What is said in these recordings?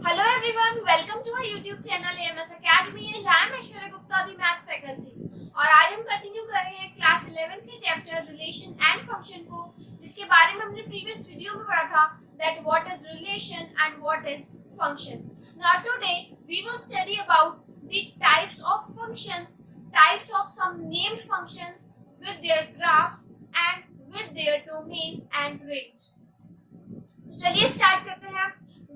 Hello everyone, welcome to our YouTube channel AMS Academy and I am Aishwarya Gupta, the Maths faculty. और आज हम continue कर रहे हैं क्लास 11th के चैप्टर रिलेशन एंड फंक्शन को, जिसके बारे में हमने प्रीवियस वीडियो में पढ़ा था that what is relation and what is function. Now today we will study about the types of functions, types of some named functions with their graphs and with their domain and range. तो चलिए start करते हैं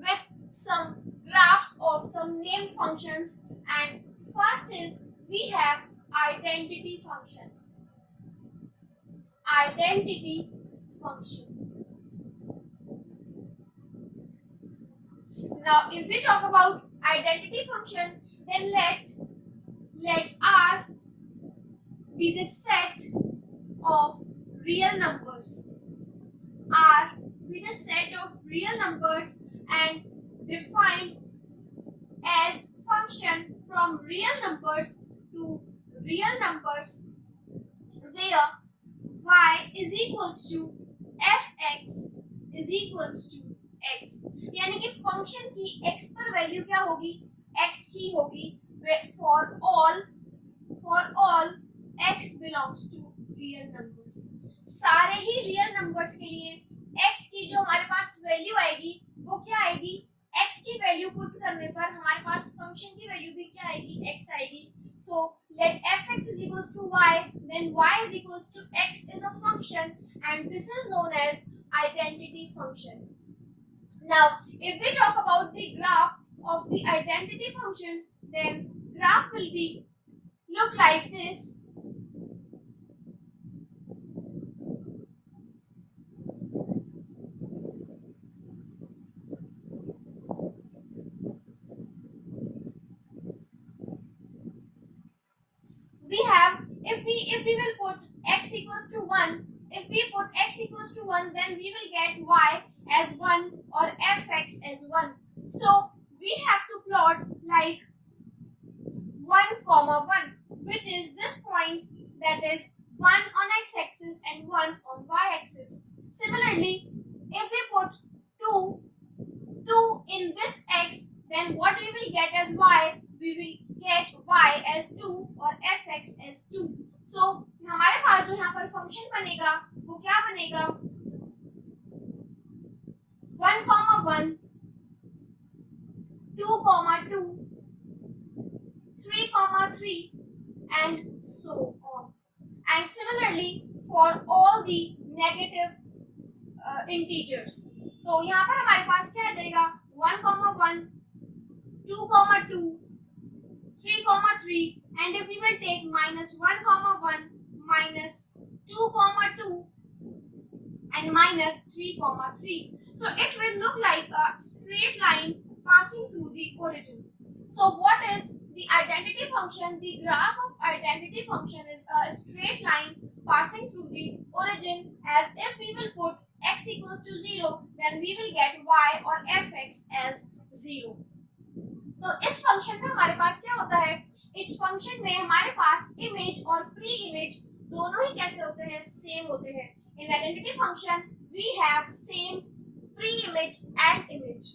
with some graphs of some named functions, and first is we have identity function. Identity function. Now if we talk about identity function, then let R be the set of real numbers. R be the set of real numbers and defined as function from real numbers to real numbers where y is equals to fx is equals to x. यानी कि function की x पर value क्या होगी, x की होगी for all x belongs to real numbers. सारे ही real numbers के लिए x की जो हमारे पास वैल्यू आएगी वो क्या आएगी, x की वैल्यू पुट करने पर हमारे पास फंक्शन की वैल्यू भी क्या आएगी, x आएगी. So let fx is equals to y, then y is equals to x is a function and this is known as identity function. Now if we talk about the graph of the identity function, then graph will be look like this. We have, if we will put x equals to 1, if we put x equals to 1, then we will get y as 1 or fx as 1. So we have to plot like 1 comma 1, which is this point, that is 1 on x-axis and 1 on y-axis. Similarly, if we put 2 in this x, then what we will get as y, we will get y as 2 और fx as 2. So हमारे पास जो यहाँ पर function बनेगा वो क्या बनेगा, 1 comma 1, 2 comma 2, 3 comma 3 and so on. And similarly for all the negative integers, तो यहाँ पर हमारे पास क्या आ जाएगा, 1 comma 1, 2 comma 2, 3 comma 3, and if we will take minus 1 comma 1, minus 2 comma 2 and minus 3 comma 3. So it will look like a straight line passing through the origin. So what is the identity function? The graph of identity function is a straight line passing through the origin, as if we will put x equals to 0, then we will get y or fx as 0. तो इस function में हमारे पास क्या होता है, इस function में हमारे पास इमेज और प्री इमेज दोनों ही कैसे होते हैं, सेम होते हैं. In identity function we have same pre image and image.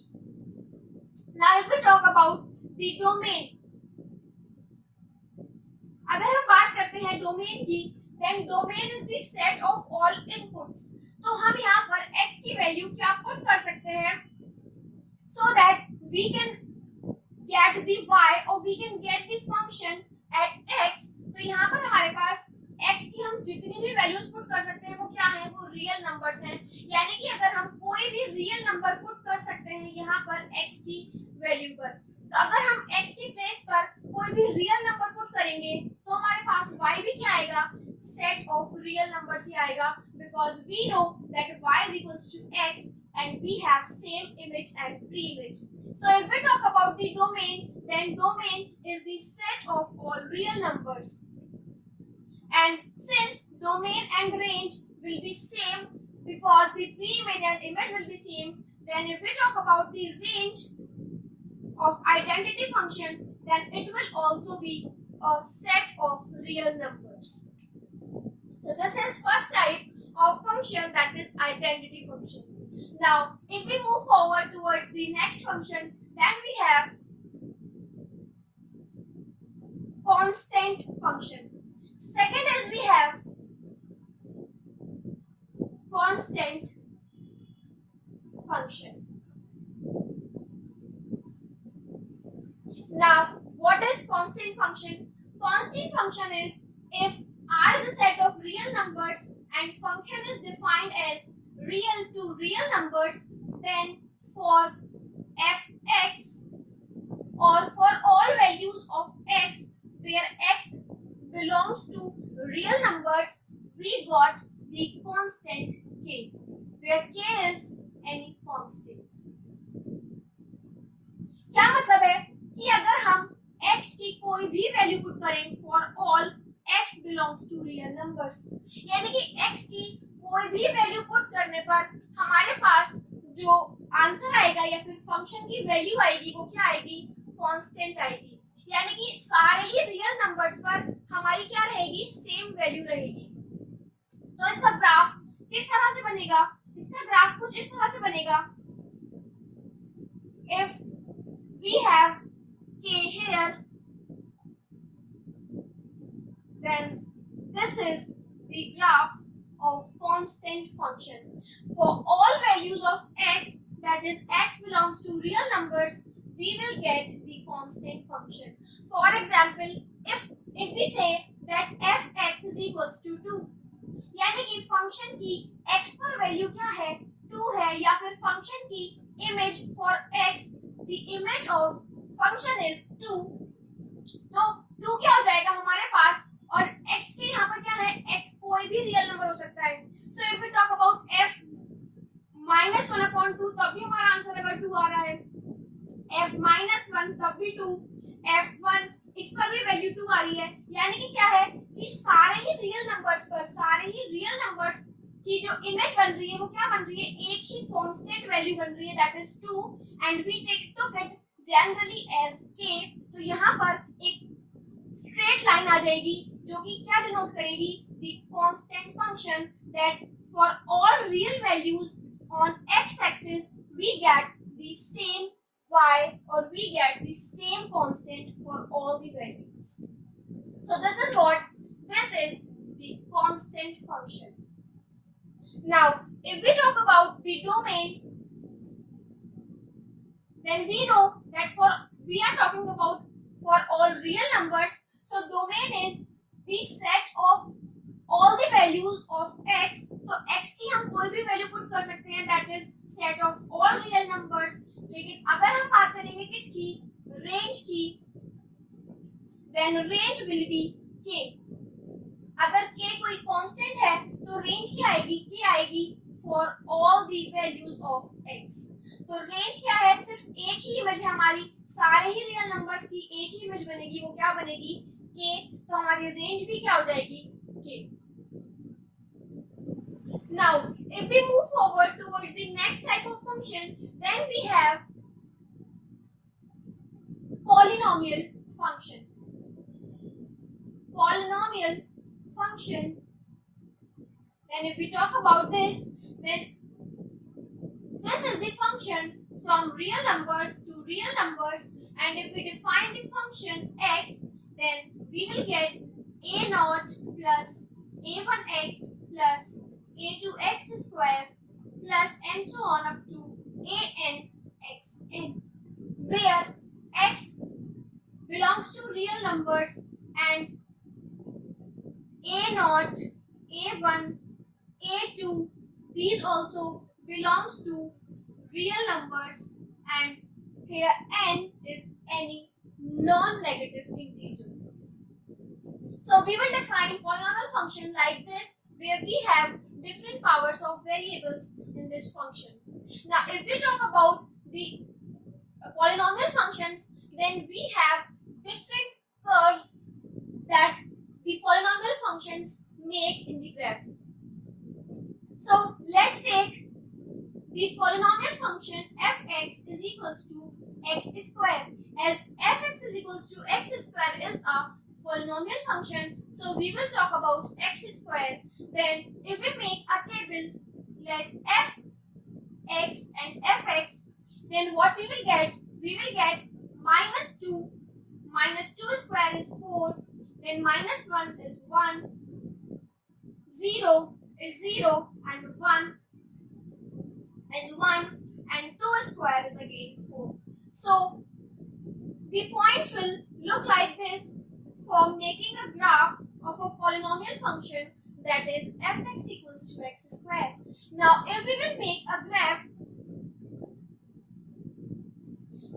Now if we talk about the domain, अगर हम बात करते हैं डोमेन की, then domain is the set of all inputs. तो हम यहाँ पर x की वैल्यू क्या पुट कर सकते हैं, so that we can get the y or we can get the function at x. तो यहाँ पर हमारे पास x की हम जितनी भी वैल्यूज पुट कर सकते हैं वो क्या है, वो रियल नंबर्स हैं. यानी कि अगर हम कोई भी रियल नंबर पुट कर सकते हैं यहाँ पर x की वैल्यू पर, तो अगर हम x की प्लेस पर कोई भी रियल नंबर पुट करेंगे तो हमारे पास y भी क्या आएगा, सेट ऑफ रियल नंबर्स ही आएगा, because we know that y is equals to x and we have same image and pre-image. So if we talk about the domain, then domain is the set of all real numbers. And since domain and range will be same because the pre-image and image will be same, then if we talk about the range of identity function, then it will also be a set of real numbers. So this is first type of function, that is identity function. Now, if we move forward towards the next function, Then we have constant function. Second is we have constant function. Now, what is constant function? Constant function is if R is a set of real numbers and function is defined as real to real numbers, then for fx or for all values of x where x belongs to real numbers, we got the constant k, where k is any constant. क्या मतलब है कि अगर हम x की कोई भी value put करें for all x belongs to real numbers, यानी कि x की कोई भी वैल्यू पुट करने पर हमारे पास जो आंसर आएगा या फिर फंक्शन की वैल्यू आएगी वो क्या आएगी? कांस्टेंट आएगी, यानी कि सारे ही रियल नंबर्स पर हमारी क्या रहेगी? सेम वैल्यू रहेगी। तो इसका ग्राफ किस तरह से बनेगा? इसका ग्राफ कुछ इस तरह से बनेगा। If we have k here, then this is the graph of constant function. For all values of x, that is x belongs to real numbers, we will get the constant function. For example, if we say that fx is equals to 2, यानी कि function की x पर value क्या है? 2 है, या फिर function की image for x, the image of function is 2, तो 2 क्या हो जाएगा हमारे पास? और x के यहाँ पर क्या है? x कोई भी रियल नंबर हो सकता है। So if we talk about f minus 1/2, तब भी हमारा आंसर अगर 2 आ रहा है, f minus 1 तब भी 2, f1 इस पर भी वैल्यू 2 आ रही है, यानी कि क्या है कि सारे ही रियल नंबर्स पर, सारे ही रियल नंबर्स की जो इमेज बन रही है वो क्या बन रही है? एक ही कांस्टेंट वैल्यू बन रही है, that is 2, and we take to get generally as k। तो यहाँ पर एक स्ट्रेट लाइन आ जाएगी जो कि क्या डिनोट करेगी? The constant function, that for all real values on x axis we get the same y or we get the same constant for all the values. So this is the constant function. Now, if we talk about the domain, then we know that we are talking about for all real numbers. So domain is the set of all the values of x. तो x की हम कोई भी value put कर सकते हैं, that is set of all real numbers. लेकिन अगर हम बात करेंगे किसकी? रेंज की, then range will be k. अगर k कोई कांस्टेंट है तो रेंज क्या आएगी? k आएगी for all the values of x. तो रेंज क्या है? सिर्फ एक ही इमेज है हमारी, सारे ही रियल नंबर्स की एक ही इमेज बनेगी, वो क्या बनेगी? k. तो हमारी रेंज भी क्या हो जाएगी? k. Now, if we move forward towards the next type of function, then we have polynomial function. Polynomial function. Then if we talk about this, then this is the function from real numbers to real numbers, and if we define the function x, then we will get a naught plus a1x plus a2x square plus and so on up to an xn, where x belongs to real numbers and a naught, a1, a2, these also belongs to real numbers, and here n is any non-negative integer. So we will define polynomial function like this, where we have different powers of variables in this function. Now, if we talk about the polynomial functions, then we have different curves that the polynomial functions make in the graph. So let's take the polynomial function fx is equals to x square. As fx is equals to x square is a polynomial function, so we will talk about x square. Then if we make a table, let fx and fx, then what we will get? we will get minus 2. Minus 2 square is 4. Then minus 1 is 1. 0 is 0 and 1 is 1 and 2 square is again 4. So the points will look like this for making a graph of a polynomial function, that is fx equals to x square. Now if we will make a graph,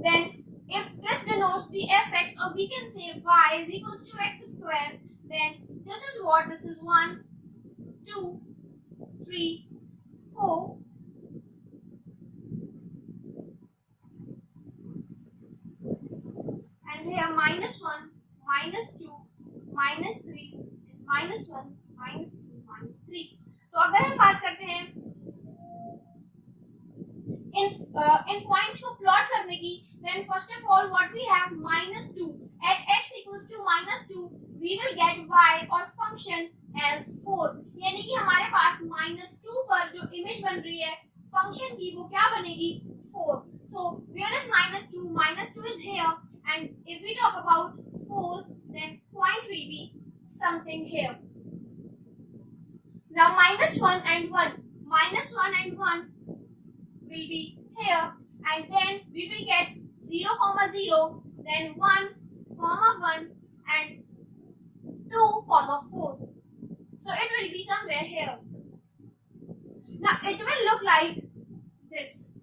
then if this denotes the fx, or we can say y is equals to x square, then this is what? This is 1, 2, 3, 4. And here minus 1, minus 2, minus 3, minus 1, minus 2, minus 3. तो अगर हम बात करते हैं इन points को plot करने की, then first of all what we have minus 2 at x equals to minus 2 we will get y और function as 4, यानी कि हमारे पास minus 2 पर जो इमेज बन रही है फंक्शन की वो क्या बनेगी 4. So where is minus 2? Minus 2 is here, and if we talk about 4 then point will be something here. Now minus 1 and 1, minus 1 and 1 will be here, and then we will get 0, 0, then 1, 1 and 2, 4. So it will be somewhere here. Now it will look like this.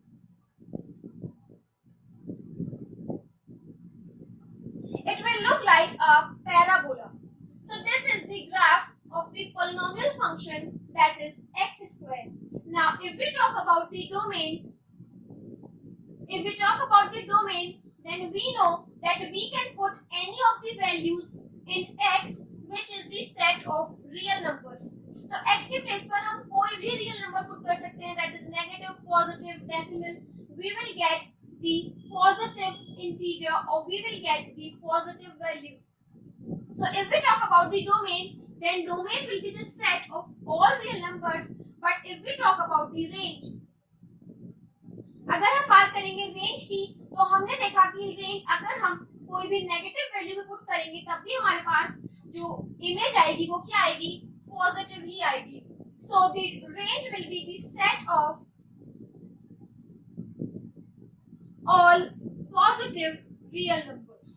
It will look like a parabola. So this is the graph of the polynomial function, that is x square. Now if we talk about the domain, then we know that we can put any of the values in x, which is the set of real numbers. तो x के place पर हम कोई भी real number put कर सकते हैं, that is negative, positive, decimal. We will get the positive integer, or we will get the positive value. So if we talk about the domain, then domain will be the set of all real numbers. But if we talk about the range, अगर हम बात करेंगे range की, तो हमने देखा कि range अगर हम कोई भी नेगेटिव वैल्यू में पुट करेंगे तब भी हमारे पास जो इमेज आएगी वो क्या आएगी, पॉजिटिव ही आएगी. So the range will be the set of all positive real numbers.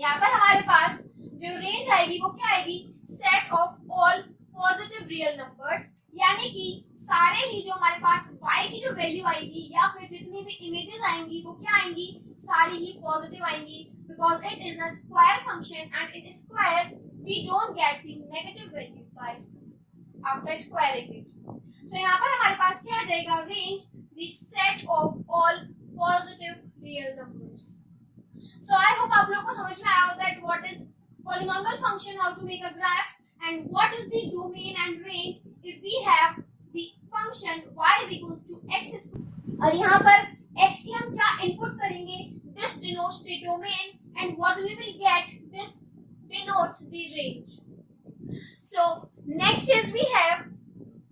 यहाँ पर हमारे पास जो रेंज आएगी वो क्या आएगी, set of all positive real numbers, यानी कि सारे ही जो हमारे पास y की जो वैल्यू आएगी या फिर जितनी भी इमेजेस आएंगी वो क्या आएंगी, सारी ही पॉजिटिव आएंगी, because it is a square function and in square we don't get the negative value by after squaring it. So यहाँ पर हमारे पास क्या आ जाएगा, range the set of all positive real numbers. So I hope आप लोगों को समझ में आया हो that what is polynomial function, how to make a graph, and what is the domain and range if we have the function y is equals to x square. और यहाँ पर x की हम क्या इनपुट करेंगे, this denotes the domain, and what we will get, this denotes the range. So next is we have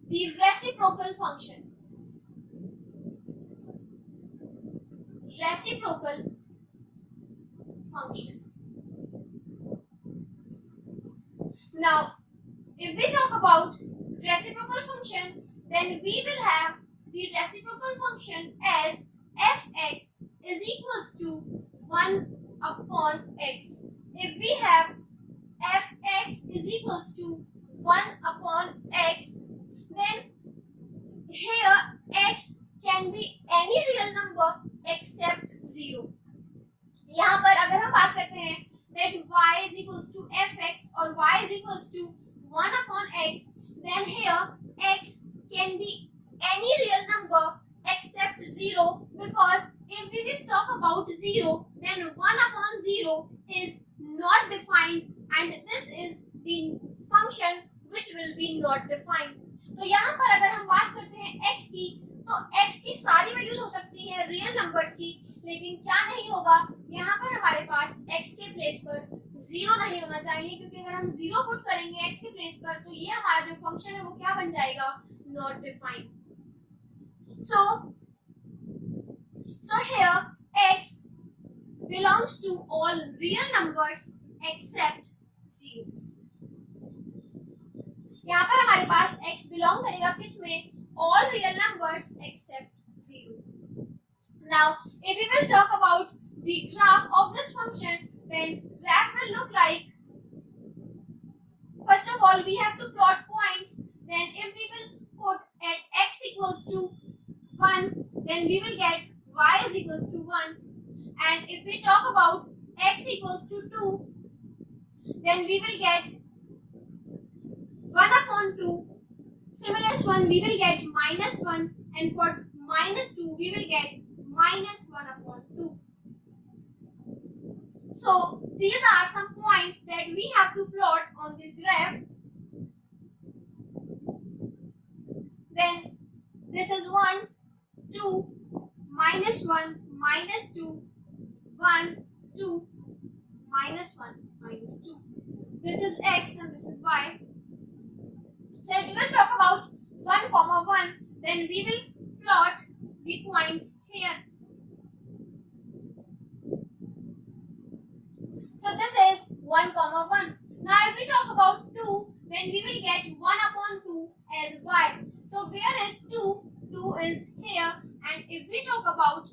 the reciprocal function. Reciprocal function. Now, if we talk about reciprocal function, then we will have the reciprocal function as fx is equals to 1 upon x. If we have fx is equals to 1 upon x, then here x can be any real number except 0. यहाँ पर अगर हम बात करते हैं that y is equals to fx or y is equals to 1 upon x, then here x can be any real number except 0, because if we will talk about 0, then 1 upon 0 is not defined, and this is the function which will be not defined. तो यहाँ पर अगर हम बात करते हैं x की, तो x की सारी वैल्यूज हो सकती है रियल नंबर्स की, लेकिन क्या नहीं होगा, यहाँ पर हमारे पास x के प्लेस पर 0 नहीं होना चाहिए, क्योंकि अगर हम 0 पुट करेंगे x के प्लेस पर तो ये हमारा जो फंक्शन है वो क्या बन जाएगा, not defined. So So here x belongs to all real numbers except 0. यहाँ पर हमारे पास x belong करेगा किसमें? All real numbers except 0. Now, if we will talk about the graph of this function, then graph will look like, first of all, we have to plot points. Then if we will put at x equals to 1, then we will get y is equals to 1. And if we talk about x equals to 2, then we will get 1 upon 2. Similar to 1, we will get minus 1. And for minus 2, we will get minus 1 upon 2. So these are some points that we have to plot on the graph. Then this is 1, 2, minus 1, minus 2, 1, 2, minus 1, minus 2. This is x and this is y. So if we will talk about 1 comma 1, then we will plot the point here. So this is 1 comma 1. Now if we talk about 2, then we will get 1 upon 2 as y. So where is 2? 2 is here. And if we talk about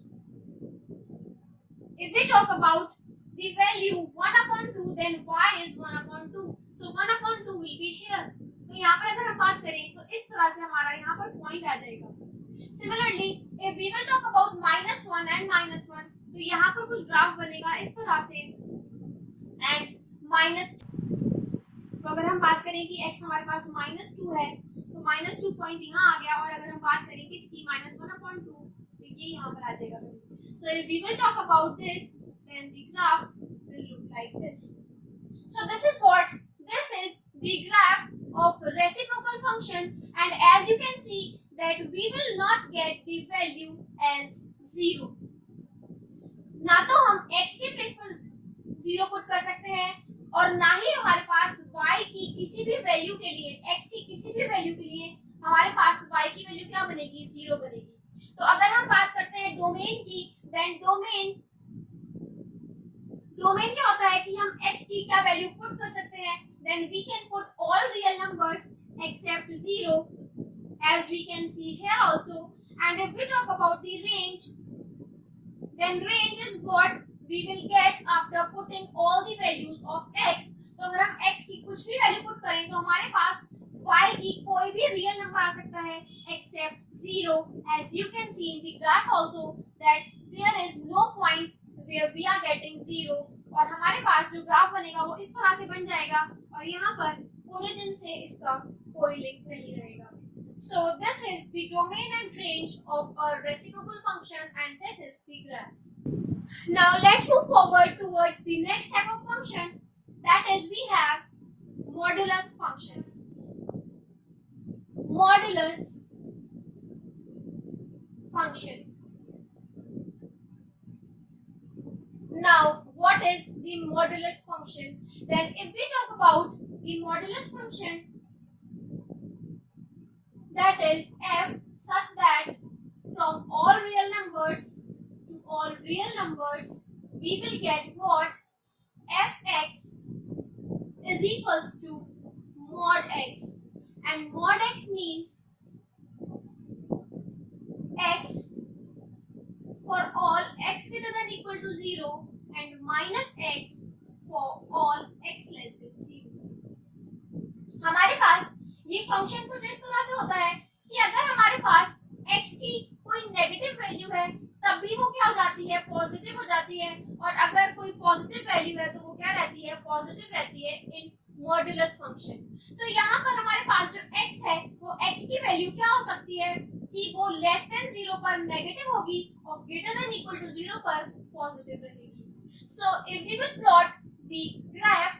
the value 1 upon 2, then y is 1 upon 2. So 1 upon 2 will be here. तो यहाँ पर अगर हम बात करें तो इस तरह से हमारा यहाँ पर पॉइंट आ जाएगा. Similarly, if we will talk about minus 1 and minus 1, तो यहाँ पर कुछ ग्राफ बनेगा इस तरह से. And minus 2, तो अगर हम बात करें कि x हमारे पास minus 2 है, तो minus 2 पॉइंट यहाँ आ गया. और अगर हम बात करें कि इसकी minus 1 upon 2, तो ये यहाँ पर आ जाएगा. So if we will talk about this, then the graph will look like this. So this is the graph of reciprocal function, and as you can see that we will not get the value as 0. ना तो हम x के place पर 0 put कर सकते हैं और ना ही हमारे पास y की किसी भी वैल्यू के लिए, x की किसी भी वैल्यू के लिए हमारे पास y की वैल्यू क्या बनेगी? 0 बनेगी. तो अगर हम बात करते हैं डोमेन की, देन डोमेन क्या होता है कि हम x की क्या वैल्यू पुट कर सकते हैं? Then we can put all real numbers except 0, as we can see here also. And if we talk about the range, then range is what we will get after putting all the values of x. तो अगर हम x की कुछ भी value put करें तो हमारे पास y की कोई भी रियल नंबर आ सकता है except 0. As you can see in the graph also that there is no point where we are getting 0. और हमारे पास जो ग्राफ बनेगा वो इस तरह से बन जाएगा और यहाँ पर ओरिजिन से इसका कोई लिंक नहीं रहेगा. So this is the domain and range of a reciprocal function, and this is the graph. Now let's move forward towards the next type of function, that is we have modulus function. Modulus function. Now, what is the modulus function? Then if we talk about the modulus function, that is f such that from all real numbers to all real numbers, we will get what? Fx is equals to mod x. And mod x means x for all x greater than equal to 0 and minus x for all x less than 0. हमारे पास ये function कुछ इस तरह से होता है कि अगर हमारे पास x की कोई नेगेटिव वैल्यू है तब भी वो क्या हो जाती है? पॉजिटिव हो जाती है. और अगर कोई पॉजिटिव वैल्यू है तो वो क्या रहती है? पॉजिटिव रहती है इन मॉड्यूलस फंक्शन. तो यहाँ पर हमारे पास जो x है वो x की वैल्यू क्या हो सकती है कि वो लेस देन 0 पर नेगेटिव होगी और ग्रेटर देन इक्वल टू 0 पर पॉजिटिव रहेगी. So if we will plot the graph,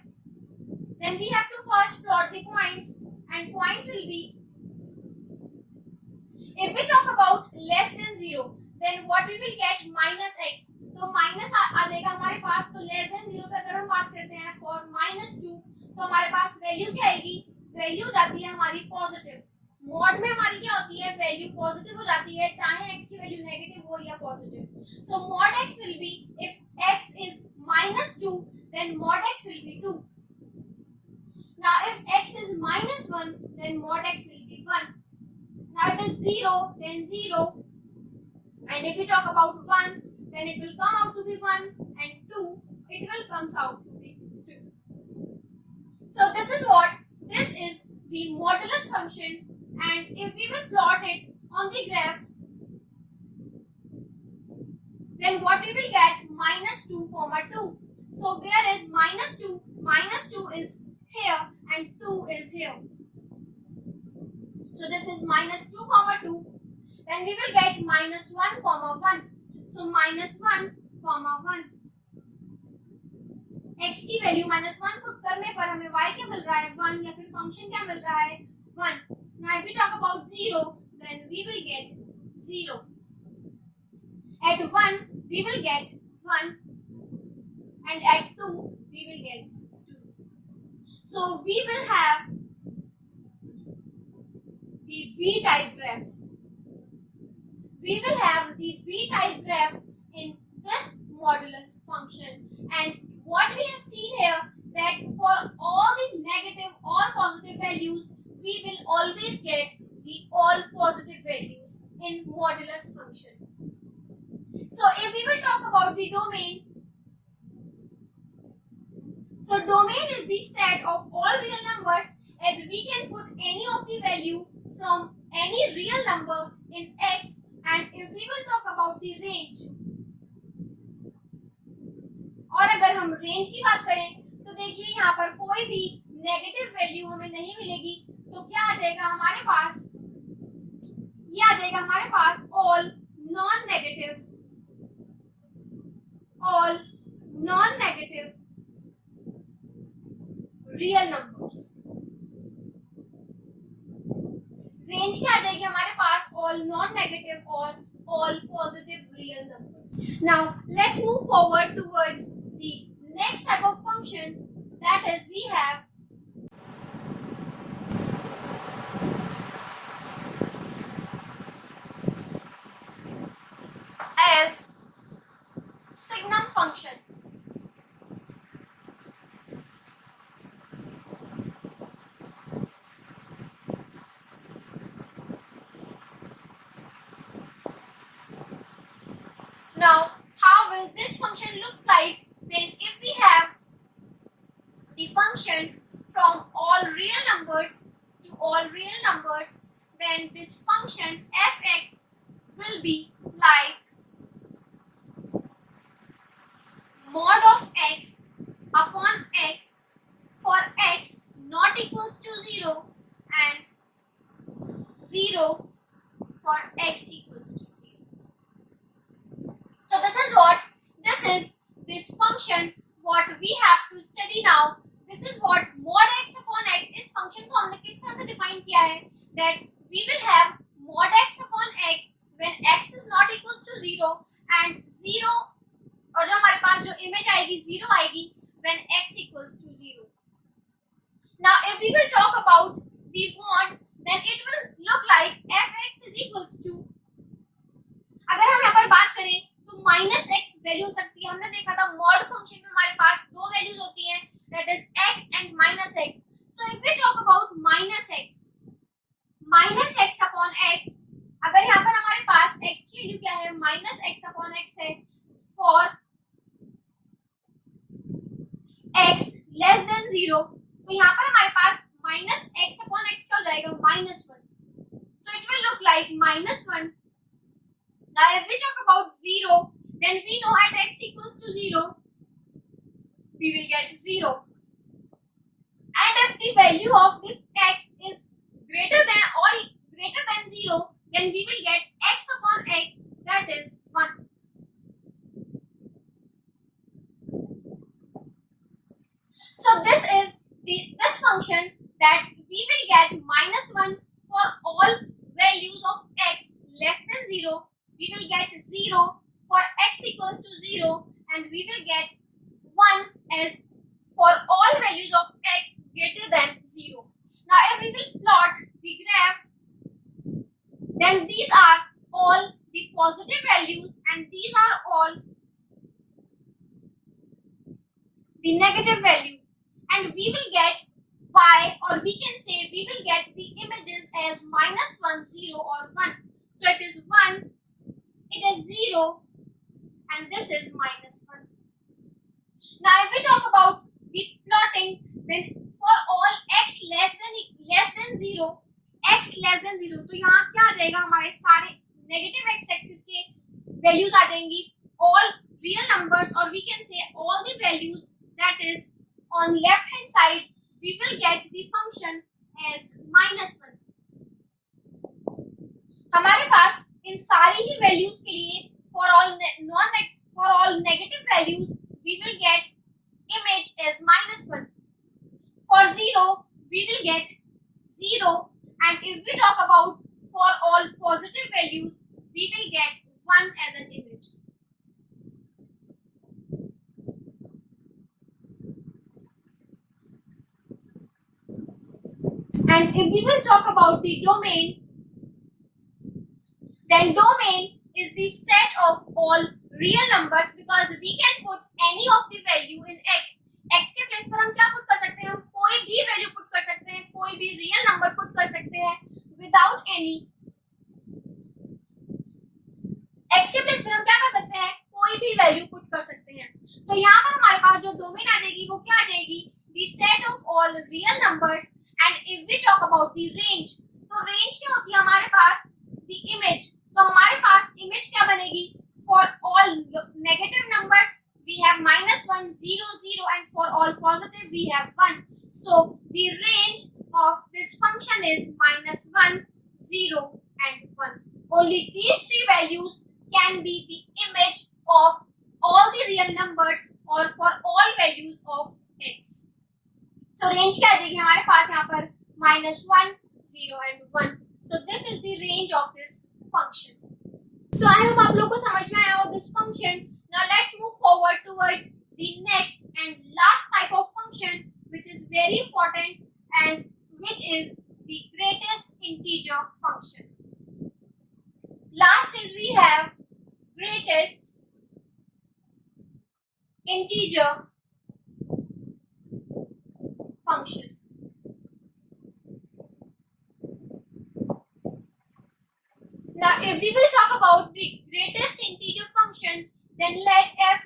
then we have to first plot the points, and points will be, if we talk about less than 0, then what we will get? minus x. तो minus आ जाएगा हमारे पास. तो less than 0 पे अगर हम बात करते हैं फॉर -2, तो हमारे पास वैल्यू क्या आएगी? वैल्यू जाती है हमारी पॉजिटिव मॉड में हमारी क्या होती है, वैल्यू पॉजिटिव हो जाती है चाहे x की वैल्यू नेगेटिव हो या positive. So mod x will be, if x is -2 then mod x will be 2. Now if x is -1 then mod x will be 1. Now it is 0 then 0, and if we talk about 1 then it will come out to be 1, and 2 it will comes out to be 2. So this is the modulus function, and if we will plot it on the graph then what we will get, -2, 2. So where is -2 is here and 2 is here. So this is -2, 2. Then we will get -1, 1. So -1, 1. x की value -1 put करने पर हमें y क्या मिल रहा है, 1, या फिर function क्या मिल रहा है, 1. Now if we talk about 0 then we will get 0. At 1 we will get 1, and at 2 we will get 2. So we will have the V-type graph. We will have the V-type graph in this modulus function, and what we have seen here, that for all the negative or positive values we will always get the all positive values in modulus function. So if we will talk about the domain, so domain is the set of all real numbers, as we can put any of the value from any real number in x. And if we will talk about the range, और अगर हम range की बात करें तो देखिए यहाँ पर कोई भी नेगेटिव वैल्यू हमें नहीं मिलेगी, तो क्या आ जाएगा हमारे पास, ये आ जाएगा हमारे पास all non negative real numbers. Range क्या आ जाएगी हमारे पास, ऑल नॉन नेगेटिव और all positive real numbers. Now let's move forward towards the next type of function, that is we have as signum function. Now, how will this function looks like? Then if we have the function from all real numbers to all real numbers, then this function fx will be like mod of x upon x for x not equals to 0 and 0 for x equals to 0. So this function what we have to study now. This is what mod x upon x, इस function को हमने किस तरह से define किया है, that we will have mod x upon x when x is not equals to 0 and 0, और जो हमारे पास जो image आएगी 0 आएगी when x equals to 0. Now if we will talk about the mod, then it will look like fx is equals to, अगर हम यहाँ पर बात करें तो -x वैल्यू हो सकती है. हमने देखा था मॉड फंक्शन में हमारे पास दो वैल्यूज होती हैं, that is x and -x. So if we talk about -x upon x, अगर यहाँ पर हमारे पास x की वैल्यू क्या है, -x अपॉन x है फॉर x लेस देन 0, तो यहाँ पर हमारे पास -x अपॉन x क्या हो जाएगा, -1. So it will look like -1. Now if we talk about 0, then we know at x equals to 0, we will get 0. And if the value of this x is greater than 0, then we will get x upon x, that is 1. So this function that we will get -1 for all values of x less than 0. We will get 0 for x equals to 0, and we will get 1 as for all values of x greater than 0. Now if we will plot the graph then these are all the positive values and these are all the negative values, and we will get y, or we can say we will get the images as -1, 0 or 1. So it is 1, it is 0 and this is -1. Now if we talk about the plotting, then for all x less than 0, तो यहाँ क्या आ जाएगा, हमारे सारे negative x axis के values आ जाएंगी, all real numbers, or we can say all the values that is on left hand side, we will get the function as -1. हमारे पास इन सारी ही वैल्यूज के लिए for all negative values we will get image as -1. For 0 we will get 0, and if we talk about for all positive values we will get 1 as an image. And if we will talk about the domain, then domain is the set of all real numbers, because we can put any of the value in x. x के place पर हम क्या put कर सकते हैं, हम कोई भी वैल्यू पुट कर सकते हैं, कोई भी रियल नंबर पुट कर सकते हैं विदाउट एनी। x के प्लेस पर हम क्या कर सकते हैं, कोई भी वैल्यू पुट कर सकते हैं। तो यहाँ पर हमारे पास जो डोमेन आ जाएगी वो क्या आ जाएगी, the set of all real numbers. And if we talk about the range, तो रेंज क्या होती है हमारे पास, the image, तो हमारे पास इमेज क्या बनेगी, for all negative numbers we have -1, 0, 0, and for all positive we have 1. So the range of this function is -1, 0, and 1. Only these three values can be the image of all the real numbers or for all values of x. So range क्या आ जाएगी हमारे पास यहाँ पर, -1, 0, and 1. So this is the range of this function. So I hope आप लोगों को समझ में आया हो this function. Now let's move forward towards the next and last type of function, which is very important and which is the greatest integer function. Last is we have greatest integer function. Now if we will talk about the greatest integer function, then let f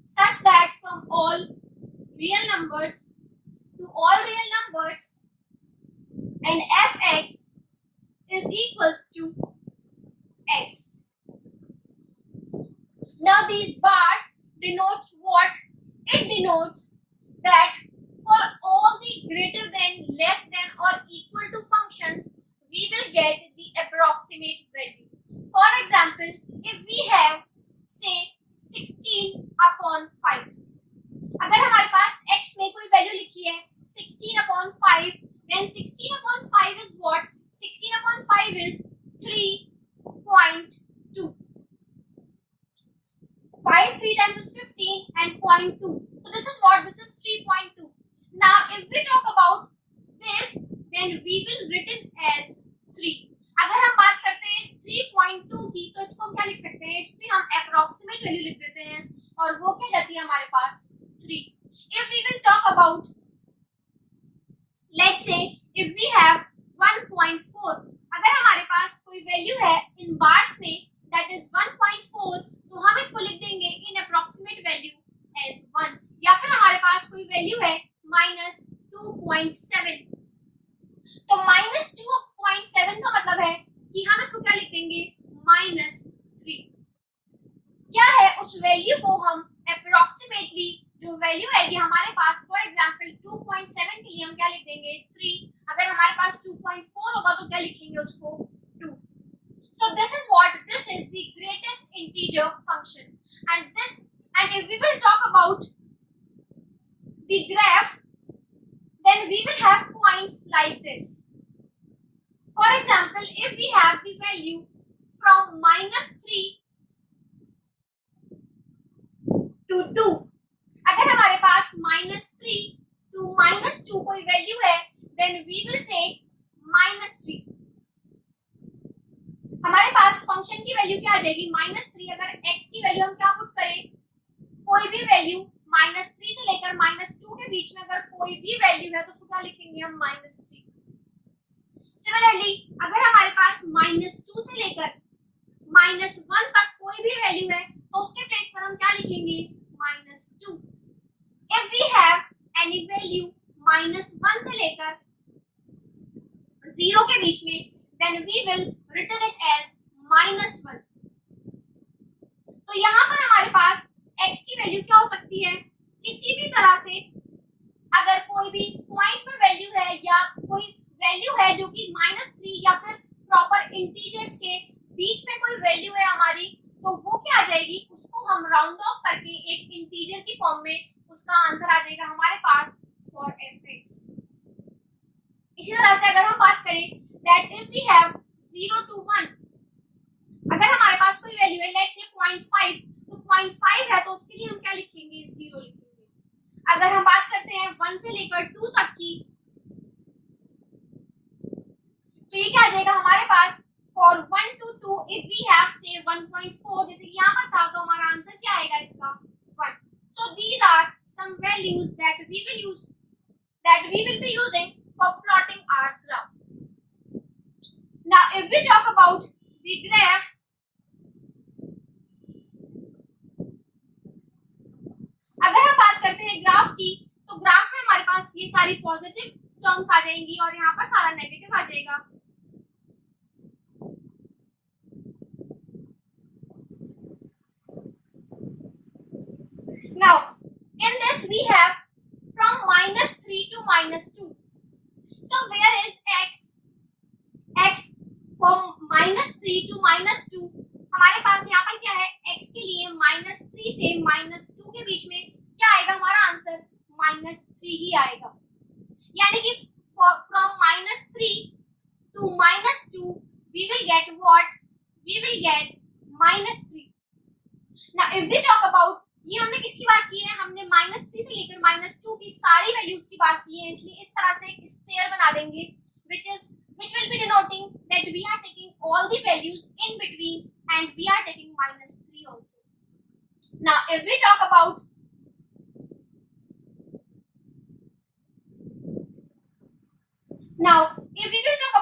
such that from all real numbers to all real numbers and fx is equals to x. Now these bars denotes what? It denotes that for all the greater than, less than, or equal to functions, we will get the approximate value. For example, if we have say 16/5, अगर हमारे पास x में कोई value लिखी है 16/5, then 16/5 is what? 16/5 is 3.2. 5 3 times is 15 and 0.2. So this is what? This is 3.2. Now if we talk about this, then we will written as 3. अगर हम बात करते हैं इस 3.2 की, तो इसको हम क्या लिख सकते हैं, इसमें हम approximate वैल्यू लिख देते हैं और वो क्या जाती है हमारे पास 3. If we will talk about, let's say if we have 1.4, अगर हमारे पास कोई वैल्यू है इन बार्स में that is 1.4, तो हम इसको लिख देंगे इन approximate value as 1. या फिर हमारे पास कोई वैल्यू है -2.7, तो -2.7 का मतलब है कि हम इसको क्या लिख देंगे, -3. क्या है, उस वैल्यू को हम अप्रोक्सीमेटली जो वैल्यू आएगी हमारे पास, फॉर एग्जांपल 2.7 के लिए हम क्या लिख देंगे 3. अगर हमारे पास 2.4 होगा तो क्या लिखेंगे उसको 2. So this is what, this is the greatest integer function. And if we will talk about the graph, then we will have points like this. For example, if we have the value from -3 to 2, अगर हमारे पास -3 to -2 कोई value है, then we will take -3. हमारे पास function की value क्या आ जाएगी -3। अगर x की वैल्यू हम क्या पुट करें, कोई भी वैल्यू -3 से लेकर -2 के बीच में अगर कोई भी वैल्यू है तो उसको क्या लिखेंगे हम -3। सिमिलरली अगर हमारे पास -2 से लेकर -1 तक कोई भी वैल्यू है तो उसके प्लेस पर हम क्या लिखेंगे, -2। If we have any value -1 से लेकर 0 के बीच में, then we will return it as -1। तो यहाँ पर हमारे पास x की वैल्यू क्या हो सकती है, किसी भी तरह से अगर कोई भी पॉइंट पे वैल्यू है या कोई वैल्यू है जो कि -3 या फिर प्रॉपर इंटीजर्स के बीच में कोई वैल्यू है हमारी, तो वो क्या आ जाएगी, उसको हम राउंड ऑफ करके एक इंटीजर की फॉर्म में उसका आंसर आ जाएगा हमारे पास फॉर fx। इसी तरह से अगर हम बात करें that if we have 0 to 1, अगर हमारे पास कोई वैल्यू है लेट्स से 0.5, तो 0.5 है तो उसके लिए हम क्या लिखेंगे, 0 लिखेंगे। अगर हम बात करते हैं 1 से लेकर 2 तक की, तो ये क्या आ जाएगा हमारे पास for 1 to 2 if we have say 1.4, जैसे कि यहाँ पर था, तो हमारा आंसर क्या आएगा इसका 1। So these are some values that we will be using for plotting our graph. Now if we talk about the graph, अगर हम बात करते हैं ग्राफ की, तो ग्राफ में हमारे पास ये सारी पॉजिटिव टर्म्स आ जाएंगी और यहाँ पर सारा नेगेटिव आ जाएगा। Now in this we have from -3 to -2. So where is x? x from -3 to -2, हमारे पास यहाँ पर क्या है, x के लिए -3 से -2 के बीच में क्या आएगा हमारा आंसर, -3 ही आएगा। यानी कि from -3 to -2 we will get what? We will get -3. Now if we talk about, ये हमने किसकी बात की है, हमने -3 से लेकर -2 की सारी वैल्यूज की बात की है, इसलिए इस तरह से एक स्टेयर बना देंगे which will be denoting that we are taking all the values in between and we are taking -3 also. Now if we talk about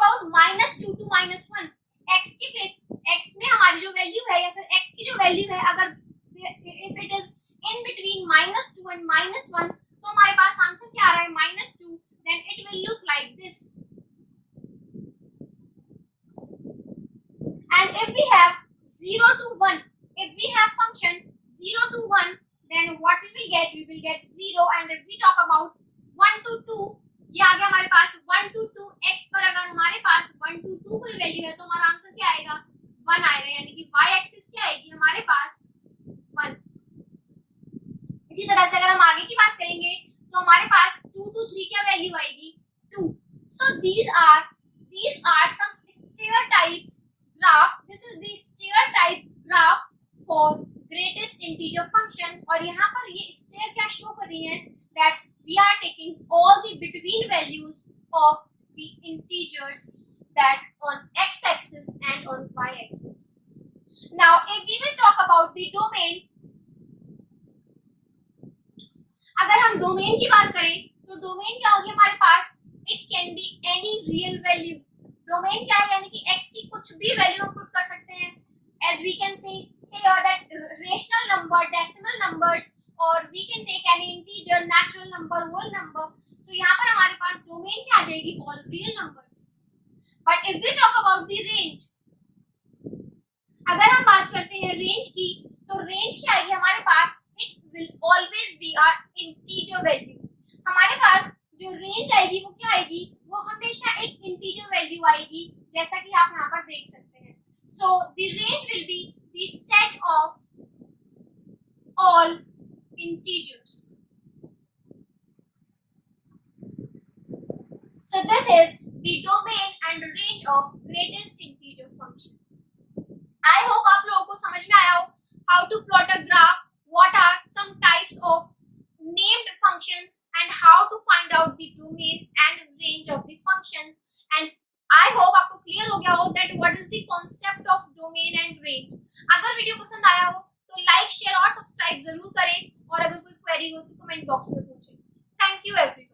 -2 to -1, x की प्लेस, x में हमारी जो वैल्यू है या फिर x की जो वैल्यू है, अगर if it is in between -2 and -1, तो हमारे पास आंसर क्या आ रहा है, -2, then it will look like this। And if we have 0 to 1, if we have function 0 to 1, then what we will get, 0। and if we talk about 1 to 2, ये आ गया हमारे पास 1 to 2, x पर अगर हमारे पास 1 to 2 कोई वैल्यू है तो हमारा आंसर क्या आएगा, 1 आएगा, यानी कि y एक्सिस क्या आएगी हमारे पास 1। इसी तरह से अगर हम आगे की बात करेंगे तो हमारे पास 2 to 3 क्या वैल्यू आएगी, 2। So these are some stair types graph. This is the stair type graph for greatest integer function। और यहाँ पर ये stair क्या शो कर रही है, that we are taking all the between values of the integers that on x axis and on y axis। Now if we will talk about the domain, अगर हम डोमेन की बात करें तो डोमेन क्या होगी हमारे पास, it can be any real value. Domain क्या है, यानी कि x की कुछ भी वैल्यू हम पुट कर सकते हैं, as we can say here that rational number, decimal numbers, or we can take any integer, natural number, whole number। so यहाँ पर हमारे पास डोमेन क्या आ जाएगी, all real numbers। but if we talk about the range, अगर हम बात करते हैं रेंज की, तो रेंज क्या आएगी हमारे पास, it will always be our integer value. हमारे पास जो रेंज आएगी वो क्या आएगी, वो हमेशा एक इंटीजर वैल्यू आएगी, जैसा कि आप यहाँ पर देख सकते हैं। So the range will be the set of all integers। So this is the domain and range of greatest integer function। I hope आप लोगों को समझ में आया हो how to plot a graph, what are some types of named functions and how to find out the domain and range of the function। and I hope आपको clear हो गया हो that what is the concept of domain and range. अगर video पसंद आया हो तो like, share और सब्सक्राइब जरूर करें और अगर कोई क्वेरी हो तो कमेंट बॉक्स में पूछें। Thank you everyone.